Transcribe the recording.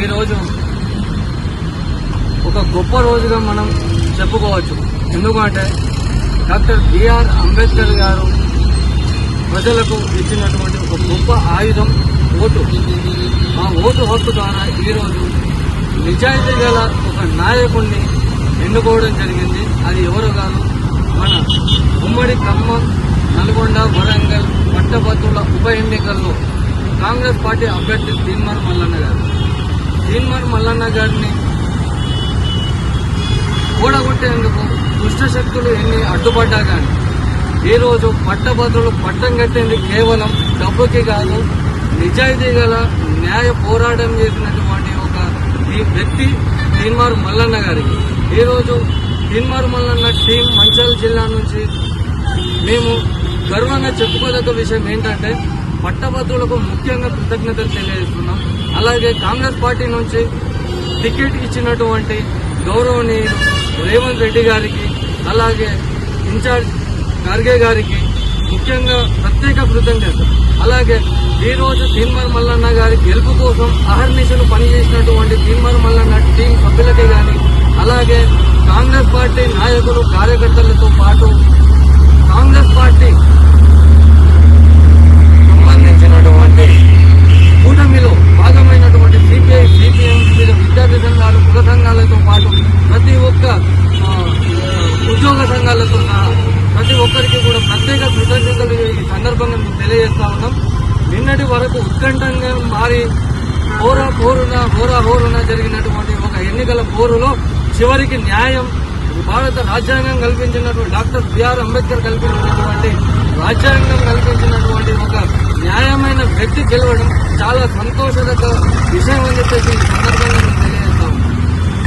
ఈరోజు ఒక గొప్ప రోజుగా మనం చెప్పుకోవచ్చు. ఎందుకంటే డాక్టర్ బిఆర్ అంబేద్కర్ గారు ప్రజలకు ఇచ్చినటువంటి ఒక గొప్ప ఆయుధం ఓటు. ఆ ఓటు హక్కు ద్వారా ఈరోజు నిజాయితీ గల ఒక నాయకుడిని ఎన్నుకోవడం జరిగింది. అది ఎవరో కాదు, మన ఉమ్మడి ఖమ్మం, నల్గొండ, వరంగల్ పట్టభద్రుల ఉప ఎన్నికల్లో కాంగ్రెస్ పార్టీ అభ్యర్థి తీన్మార్ మల్లన్న గారు. తీన్మార్ మల్లన్న గారిని కూడగొట్టేందుకు దుష్టశక్తులు ఎన్ని అడ్డుపడ్డా కానీ ఈరోజు పట్టభద్రులు పట్టం కట్టేందుకు కేవలం డబ్బుకి కాదు, నిజాయితీ గల న్యాయ పోరాటం చేసినటువంటి ఒక ఈ వ్యక్తి తీన్మార్ మల్లన్న గారికి. ఈరోజు తీన్మార్ మల్లన్న టీం మంచిర్యాల జిల్లా నుంచి మేము గర్వంగా చెప్పుకోదగ్గ విషయం ఏంటంటే పట్టభద్రులకు ముఖ్యంగా కృతజ్ఞతలు తెలియజేస్తున్నాం. అలాగే కాంగ్రెస్ పార్టీ నుంచి టికెట్ ఇచ్చినటువంటి గౌరవనీయులు రేవంత్ రెడ్డి గారికి, అలాగే ఇన్ఛార్జ్ ఖర్గే గారికి ముఖ్యంగా ప్రత్యేక కృతజ్ఞతలు. అలాగే ఈరోజు తీన్మార్ మల్లన్న గారి గెలుపు కోసం అహర్నిశలు పనిచేసినటువంటి తీన్మార్ మల్లన్న టీం సభ్యులకే గాని, అలాగే కాంగ్రెస్ పార్టీ నాయకులు కార్యకర్తలతో పాటు కాంగ్రెస్ పార్టీ సంబంధించినటువంటి కూటమిలో భాగమైనటువంటి సిపిఐ, సిపిఎం, విద్యార్థి సంఘాలు, కుల సంఘాలతో పాటు ప్రతి ఒక్క ఉద్యోగ సంఘాలతో సహా ప్రతి ఒక్కరికి కూడా ప్రత్యేక కృతజ్ఞతలు ఈ సందర్భంగా మేము తెలియజేస్తా ఉన్నాం. నిన్నటి వరకు ఉత్కంఠంగా మారి హోరున జరిగినటువంటి ఒక ఎన్నికల పోరులో చివరికి న్యాయం, భారత రాజ్యాంగం కల్పించినటువంటి డాక్టర్ బిఆర్ అంబేద్కర్ కల్పించినటువంటి రాజ్యాంగం కల్పించినటువంటి ఒక న్యాయమైన వ్యక్తి గెలవడం చాలా సంతోషదగ్గ విషయం అని చెప్పేసి ఈ సందర్భంగా